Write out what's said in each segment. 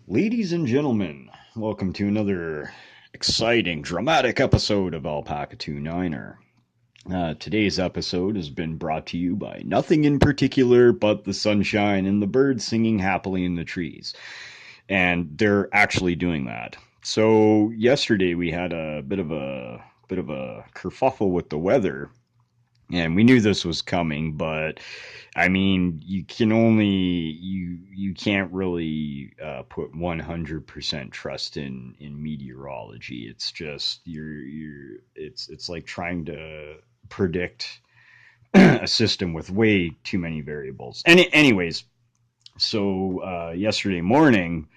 Ladies and gentlemen, welcome to another exciting, dramatic episode of Alpaca 29er. Today's episode has been brought to you by nothing in particular but the sunshine and the birds singing happily in the trees. And they're actually doing that. So yesterday we had a bit of a kerfuffle with the weather, and we knew this was coming, but I mean, you can't really put 100% trust in meteorology. It's just it's like trying to predict a system with way too many variables. Anyways, so yesterday morning,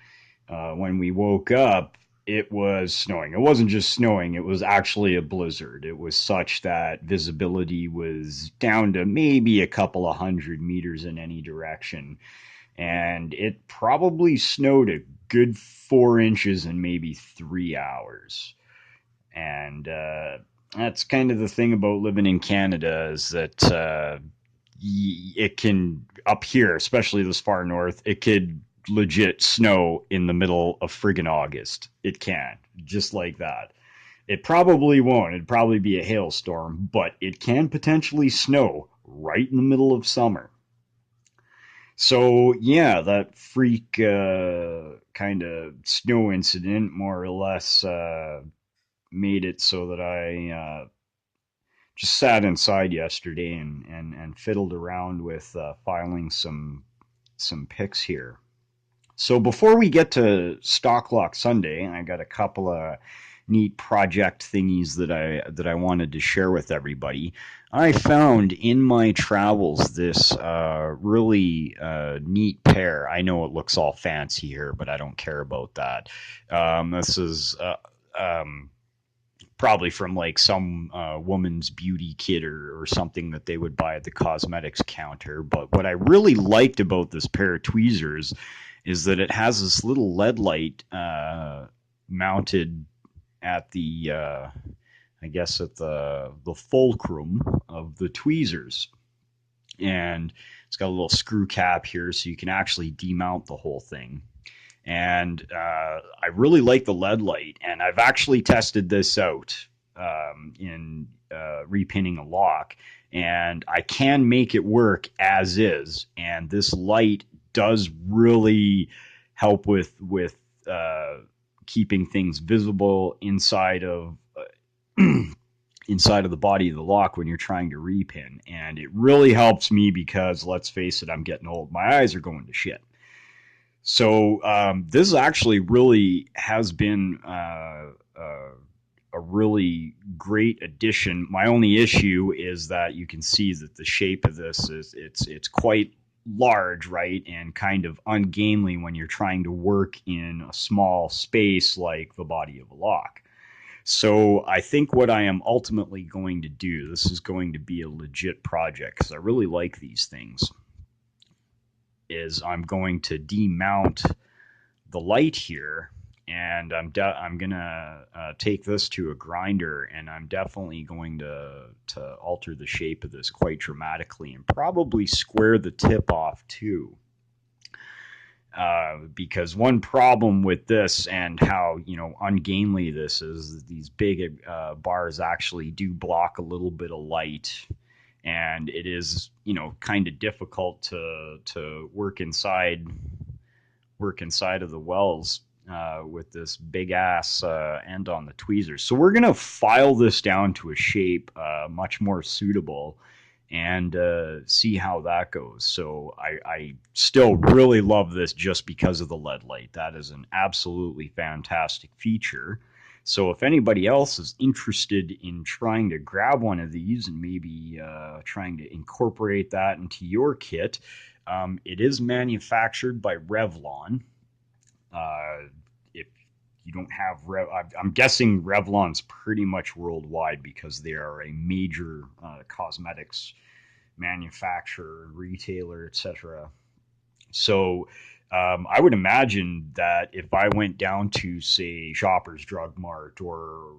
when we woke up, it was snowing. It wasn't just snowing, it was actually a blizzard. It was such that visibility was down to maybe a couple of 100 meters in any direction. And it probably snowed a good 4 inches in maybe 3 hours. And that's kind of the thing about living in Canada is that it can, up here, especially this far north, it could legit snow in the middle of friggin' August. It can, just like that. It probably won't. It'd probably be a hailstorm, but it can potentially snow right in the middle of summer. So yeah, that freak kind of snow incident more or less made it so that I just sat inside yesterday and fiddled around with filing some picks here. So before we get to Stock Lock Sunday, I got a couple of neat project thingies that I wanted to share with everybody. I found in my travels this really neat pair. I know it looks all fancy here, but I don't care about that. This is um, probably from like some woman's beauty kit or something that they would buy at the cosmetics counter. But what I really liked about this pair of tweezers is that it has this little LED light mounted at the I guess at the fulcrum of the tweezers, and it's got a little screw cap here, so you can actually demount the whole thing. And I really like the LED light, and I've actually tested this out in repinning a lock, and I can make it work as is. And this light does really help with keeping things visible inside of the body of the lock when you're trying to repin. And it really helps me because, let's face it, I'm getting old. My eyes are going to shit. So this actually really has been a really great addition. My only issue is that you can see that the shape of this is it's quite large, right, and kind of ungainly when you're trying to work in a small space like the body of a lock. So I think what I am ultimately going to do, this is going to be a legit project because I really like these things, is I'm going to demount the light here, and I'm gonna take this to a grinder, and I'm definitely going to alter the shape of this quite dramatically, and probably square the tip off too. Because one problem with this and how ungainly this is, these big bars actually do block a little bit of light, and it is kind of difficult to work inside of the wells with this big ass end on the tweezers. So we're gonna file this down to a shape much more suitable and see how that goes. So I still really love this just because of the LED light. That is an absolutely fantastic feature. So if anybody else is interested in trying to grab one of these and maybe trying to incorporate that into your kit, it is manufactured by Revlon. If you don't have I'm guessing Revlon's pretty much worldwide because they are a major cosmetics manufacturer, retailer, etc. So I would imagine that if I went down to, say, Shoppers Drug Mart, or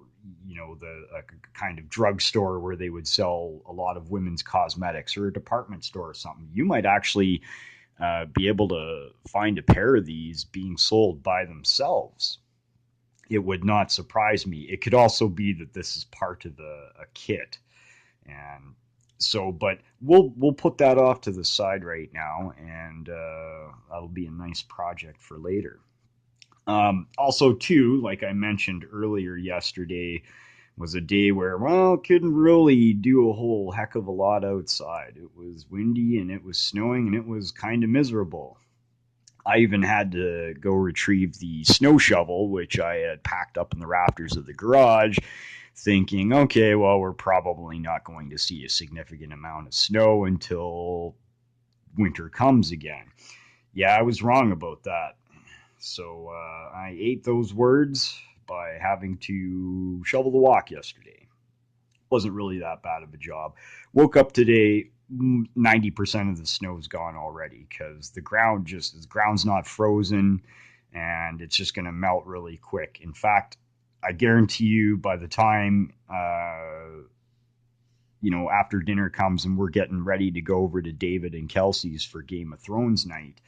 the kind of drugstore where they would sell a lot of women's cosmetics, or a department store or something, you might actually be able to find a pair of these being sold by themselves. It would not surprise me. It could also be that this is part of a kit, and so, but we'll put that off to the side right now, and that'll be a nice project for later. Also, too, like I mentioned earlier, yesterday was a day where, well, couldn't really do a whole heck of a lot outside. It was windy and it was snowing and it was kind of miserable. I even had to go retrieve the snow shovel, which I had packed up in the rafters of the garage, thinking, okay, well, we're probably not going to see a significant amount of snow until winter comes again. Yeah, I was wrong about that. So I ate those words by having to shovel the walk yesterday. Wasn't really that bad of a job. Woke up today, 90% of the snow's gone already because the ground's not frozen and it's just going to melt really quick. In fact, I guarantee you by the time after dinner comes and we're getting ready to go over to David and Kelsey's for Game of Thrones night,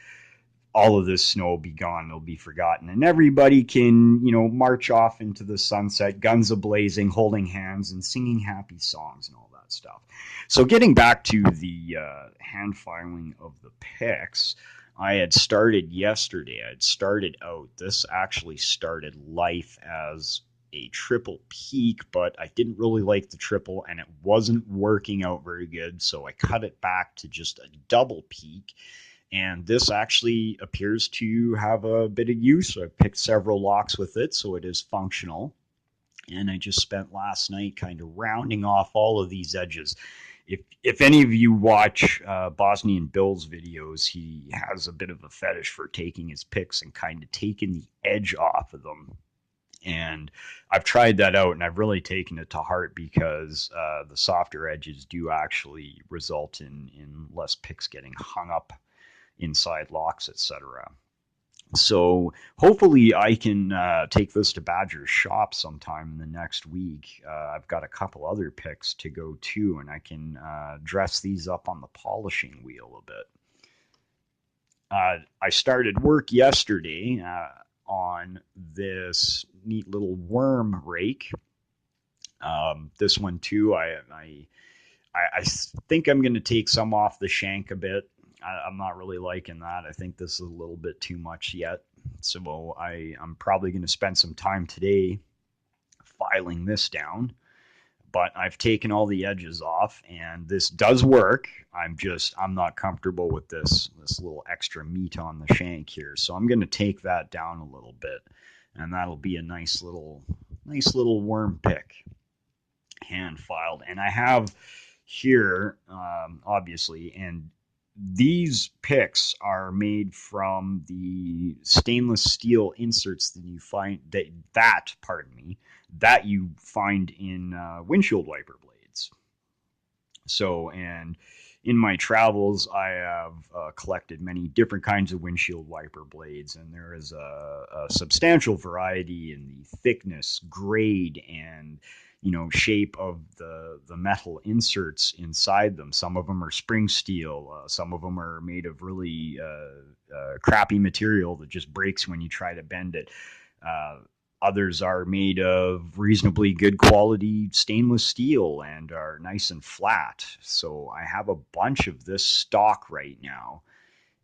all of this snow will be gone. It'll be forgotten. And everybody can, march off into the sunset, guns a-blazing, holding hands, and singing happy songs and all that stuff. So getting back to the hand filing of the picks, I had started yesterday. I had started out. This actually started life as a triple peak, but I didn't really like the triple, and it wasn't working out very good, so I cut it back to just a double peak. And this actually appears to have a bit of use. So I picked several locks with it, so it is functional. And I just spent last night kind of rounding off all of these edges. If any of you watch Bosnian Bill's videos, he has a bit of a fetish for taking his picks and kind of taking the edge off of them. And I've tried that out, and I've really taken it to heart because the softer edges do actually result in less picks getting hung up inside locks, etc. So hopefully I can take this to Badger's shop sometime in the next week. I've got a couple other picks to go to, and I can dress these up on the polishing wheel a bit. I started work yesterday on this neat little worm rake. This one too, I think I'm going to take some off the shank a bit. I'm not really liking that. I think this is a little bit too much yet. So I'm probably going to spend some time today filing this down. But I've taken all the edges off, and this does work. I'm not comfortable with this little extra meat on the shank here. So I'm going to take that down a little bit, and that'll be a nice little worm pick, hand filed. And I have here, obviously, and these picks are made from the stainless steel inserts that you find that you find in windshield wiper blades. So, and in my travels, I have collected many different kinds of windshield wiper blades, and there is a substantial variety in the thickness, grade, and shape of the metal inserts inside them. Some of them are spring steel. Some of them are made of really crappy material that just breaks when you try to bend it. Others are made of reasonably good quality stainless steel and are nice and flat. So I have a bunch of this stock right now,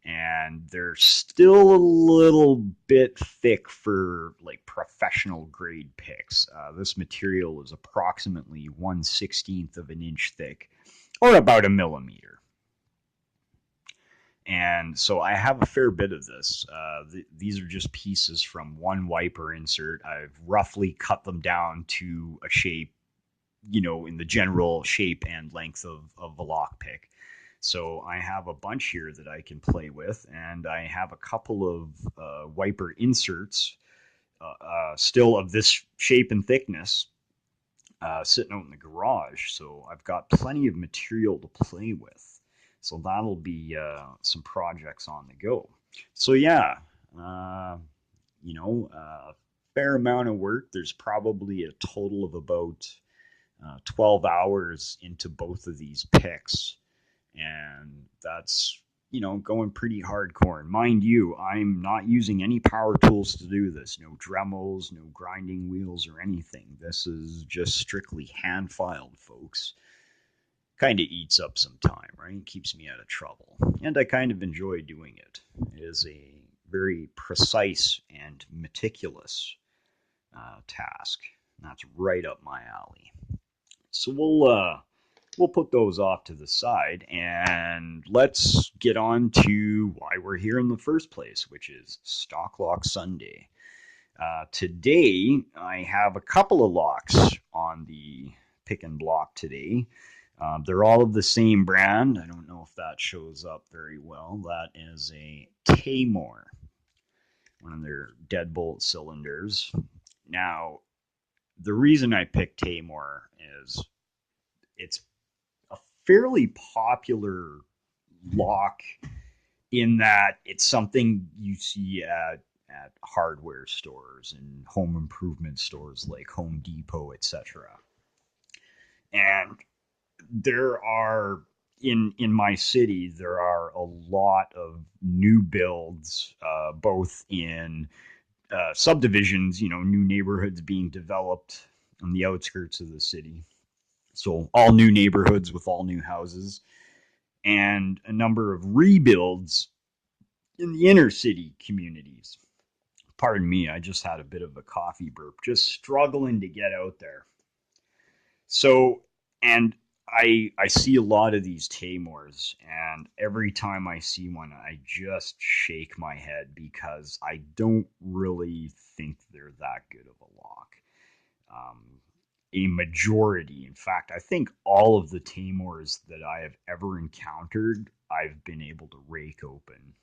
and they're still a little bit thick for like professional grade picks. This material is approximately 1/16 of an inch thick, or about a millimeter. And so I have a fair bit of this. These are just pieces from one wiper insert. I've roughly cut them down to a shape, in the general shape and length of a lockpick. So I have a bunch here that I can play with, and I have a couple of wiper inserts still of this shape and thickness sitting out in the garage. So I've got plenty of material to play with. So that'll be some projects on the go. So yeah, a fair amount of work. There's probably a total of about 12 hours into both of these picks, and that's going pretty hardcore. And mind you, I'm not using any power tools to do this. No Dremels, no grinding wheels or anything. This is just strictly hand filed, folks. Kind of eats up some time, right? Keeps me out of trouble. And I kind of enjoy doing it. It is a very precise and meticulous task. That's right up my alley. So we'll put those off to the side and let's get on to why we're here in the first place, which is Stock Lock Sunday. Today, I have a couple of locks on the pick and block today. They're all of the same brand. I don't know if that shows up very well. That is a Taymor, one of their deadbolt cylinders. Now, the reason I picked Taymor is it's a fairly popular lock in that it's something you see at hardware stores and home improvement stores like Home Depot, etc. And there are in my city there are a lot of new builds, both in subdivisions, new neighborhoods being developed on the outskirts of the city. So all new neighborhoods with all new houses, and a number of rebuilds in the inner city communities. Pardon me, I just had a bit of a coffee burp, just struggling to get out there. So, and I see a lot of these Taymors, and every time I see one, I just shake my head because I don't really think they're that good of a lock. Um, a majority, in fact, I think all of the Taymors that I have ever encountered, I've been able to rake open.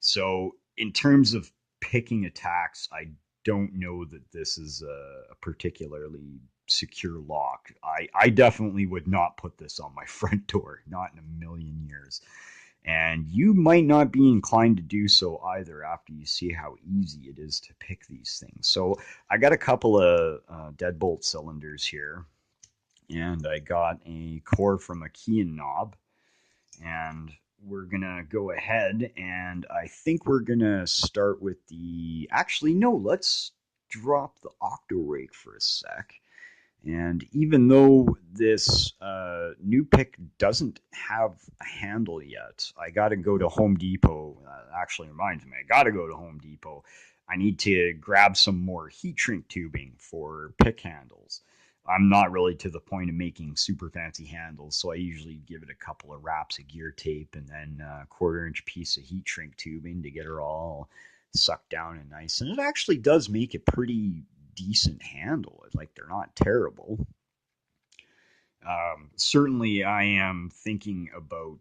So, in terms of picking attacks, I don't know that this is a particularly secure lock. I definitely would not put this on my front door, not in a million years. And you might not be inclined to do so either after you see how easy it is to pick these things. So I got a couple of deadbolt cylinders here, and I got a core from a key and knob, and we're gonna go ahead and I think we're gonna start with the. Actually, no, let's drop the octo rake for a sec. And even though this new pick doesn't have a handle yet, I got to go to Home Depot. Actually reminds me, I got to go to Home Depot. I need to grab some more heat shrink tubing for pick handles. I'm not really to the point of making super fancy handles, so I usually give it a couple of wraps of gear tape and then a quarter-inch piece of heat shrink tubing to get her all sucked down and nice. And it actually does make a pretty decent handle. Like, they're not terrible. Certainly, I am thinking about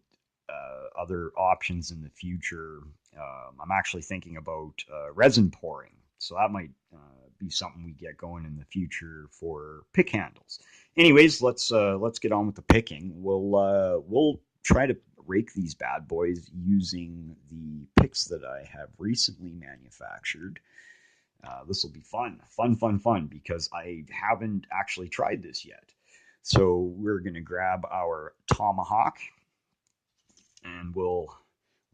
other options in the future. I'm actually thinking about resin pouring, so that might be something we get going in the future for pick handles. Anyways, let's get on with the picking. We'll try to rake these bad boys using the picks that I have recently manufactured. This will be fun, because I haven't actually tried this yet. So we're going to grab our tomahawk and we'll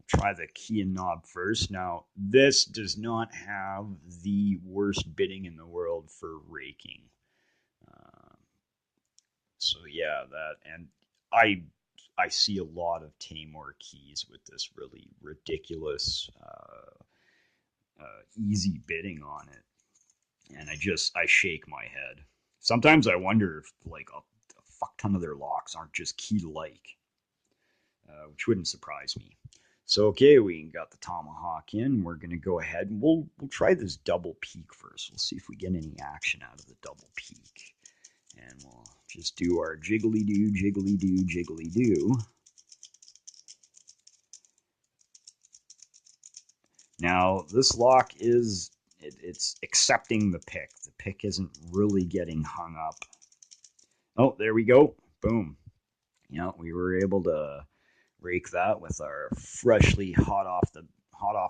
try the key and knob first. Now, this does not have the worst bitting in the world for raking. Uh, so yeah, that, and I I see a lot of Taymor keys with this really ridiculous, easy bitting on it, and I shake my head. Sometimes I wonder if like a fuck ton of their locks aren't just key like, which wouldn't surprise me. So okay, we got the tomahawk in. We're gonna go ahead and we'll try this double peak first. We'll see if we get any action out of the double peak, and we'll just do our jiggly do, jiggly do, jiggly do. Now this lock it's accepting the pick. The pick isn't really getting hung up. Oh, there we go. Boom. Yeah, we were able to rake that with our freshly hot off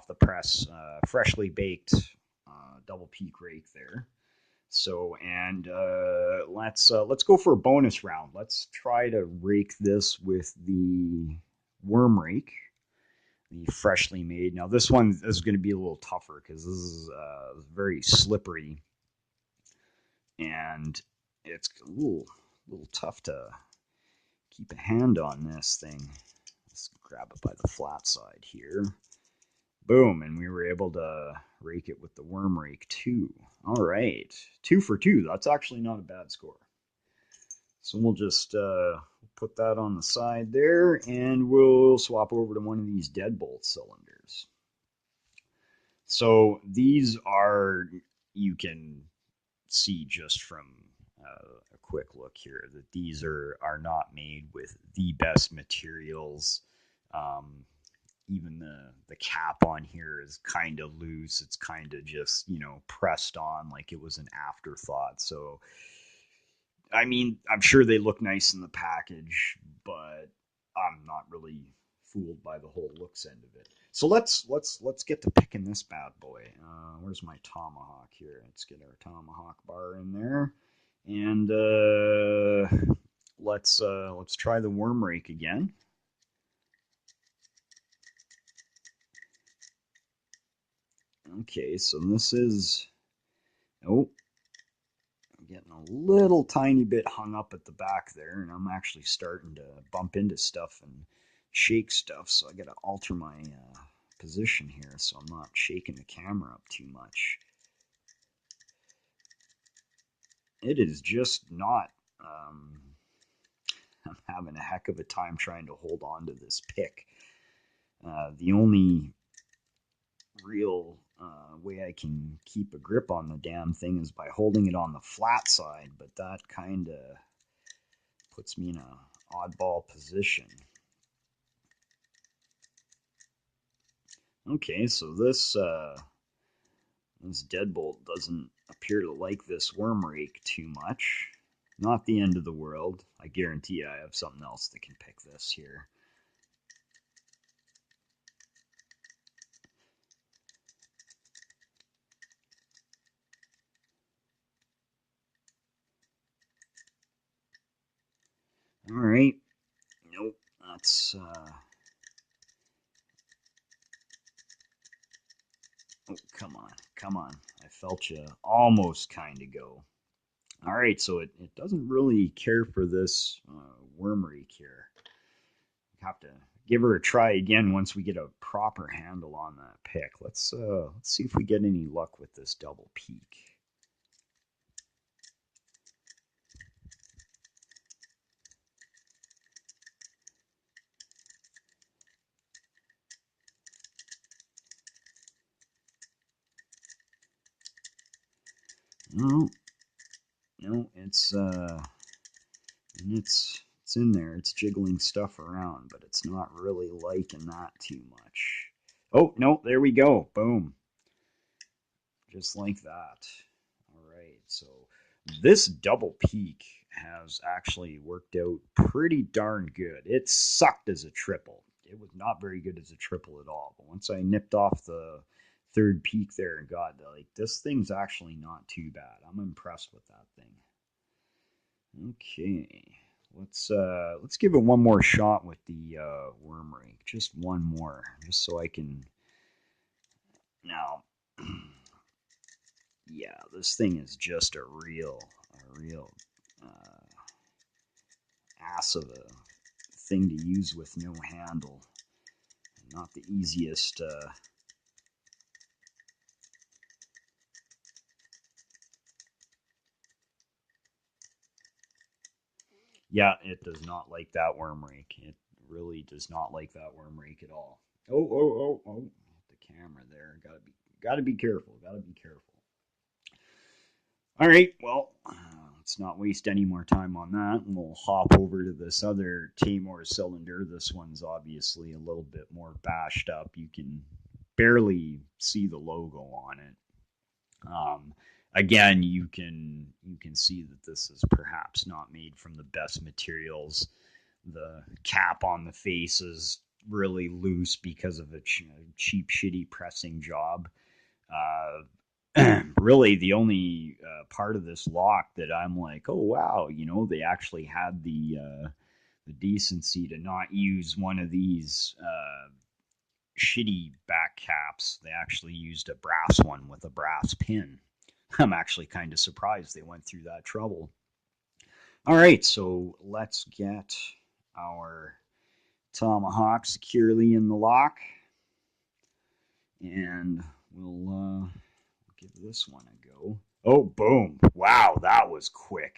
the press, freshly baked double peak rake there. So, and let's go for a bonus round. Let's try to rake this with the worm rake, the freshly made. Now this one is going to be a little tougher because this is very slippery and it's a little tough to keep a hand on this thing. Let's grab it by the flat side here. Boom, and we were able to rake it with the worm rake too. All right, 2 for 2. That's actually not a bad score. So we'll just put that on the side there, and we'll swap over to one of these deadbolt cylinders. So these are, you can see just from a quick look here that these are not made with the best materials. Even the cap on here is kind of loose. It's kind of just, pressed on like it was an afterthought. So I mean, I'm sure they look nice in the package, but I'm not really fooled by the whole looks end of it. So let's get to picking this bad boy. Where's my tomahawk here? Let's get our tomahawk bar in there, and let's try the worm rake again. Okay, so this is, oh, I'm getting a little tiny bit hung up at the back there, and I'm actually starting to bump into stuff and shake stuff, so I gotta alter my position here so I'm not shaking the camera up too much. It is just not, I'm having a heck of a time trying to hold on to this pick. The only real way I can keep a grip on the damn thing is by holding it on the flat side, but that kind of puts me in a oddball position. Okay, so this deadbolt doesn't appear to like this worm rake too much. Not the end of the world. I guarantee I have something else that can pick this here. All right. Nope. That's oh, come on. Come on. I felt you almost kind of go. All right, so it doesn't really care for this worm rake here. Have to give her a try again once we get a proper handle on that pick. Let's see if we get any luck with this double peak. No, no, it's in there. It's jiggling stuff around, but it's not really liking that too much. Oh no, there we go. Boom, just like that. All right, so this double peak has actually worked out pretty darn good. It sucked as a triple. It was not very good as a triple at all. But once I nipped off the third peak there and got like this thing's actually not too bad. I'm impressed with that thing. Okay. Let's give it one more shot with the worm rake. Just one more, just so I can now. Yeah, this thing is just a real uh, ass of a thing to use with no handle. Not the easiest. Yeah, it does not like that worm rake. It really does not like that worm rake at all. Oh! The camera there. Gotta be careful. Gotta be careful. All right, well, let's not waste any more time on that. And we'll hop over to this other Taymor cylinder. This one's obviously a little bit more bashed up. You can barely see the logo on it. Again, you can see that this is perhaps not made from the best materials. The cap on the face is really loose because of a cheap, shitty pressing job. Really, the only part of this lock that I'm like, oh wow, they actually had the the decency to not use one of these shitty back caps. They actually used a brass one with a brass pin. I'm actually kind of surprised they went through that trouble. All right, so let's get our tomahawk securely in the lock, and we'll give this one a go. Oh, boom. Wow, that was quick.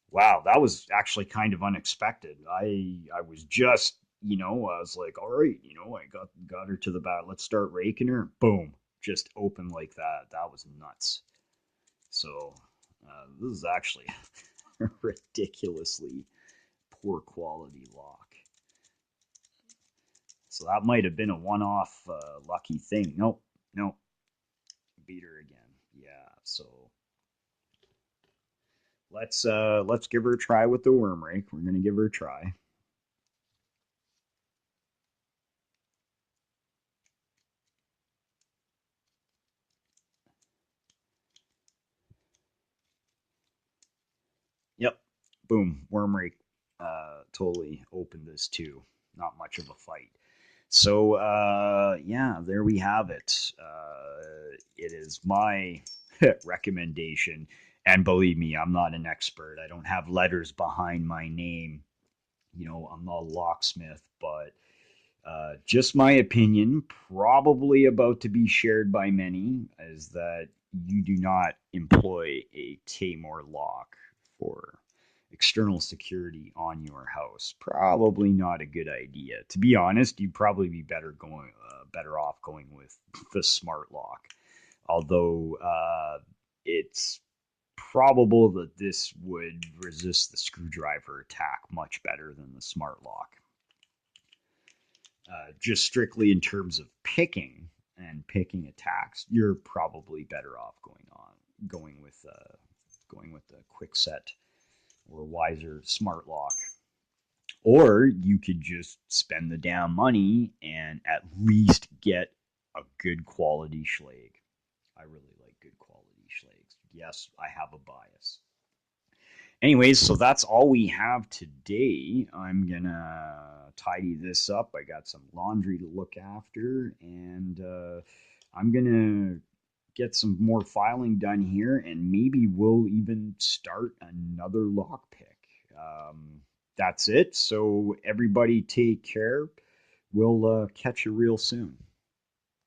Wow, that was actually kind of unexpected. I was just, I was like, all right, I got her to the bat. Let's start raking her. Boom, just open like that. That was nuts. So this is actually a ridiculously poor quality lock. So that might have been a one-off lucky thing. Nope, nope. Beat her again. Yeah. So let's give her a try with the worm rake. We're gonna give her a try. Yep. Boom. Worm rake totally opened this too. Not much of a fight. So yeah, there we have it. It is my recommendation, and believe me, I'm not an expert. I don't have letters behind my name. I'm not a locksmith, but just my opinion, probably about to be shared by many, is that you do not employ a Taymor lock for external security on your house. Probably not a good idea. To be honest, you'd probably be better off going with the smart lock. Although it's probable that this would resist the screwdriver attack much better than the smart lock. Just strictly in terms of picking attacks, you're probably better off going with going with the quick set or wiser smart lock. Or you could just spend the damn money and at least get a good quality Schlag. I really like good quality Schlags. Yes, I have a bias. Anyways, so that's all we have today. I'm gonna tidy this up. I got some laundry to look after, and I'm gonna get some more filing done here, and maybe we'll even start another lockpick. That's it. So everybody, take care. We'll catch you real soon.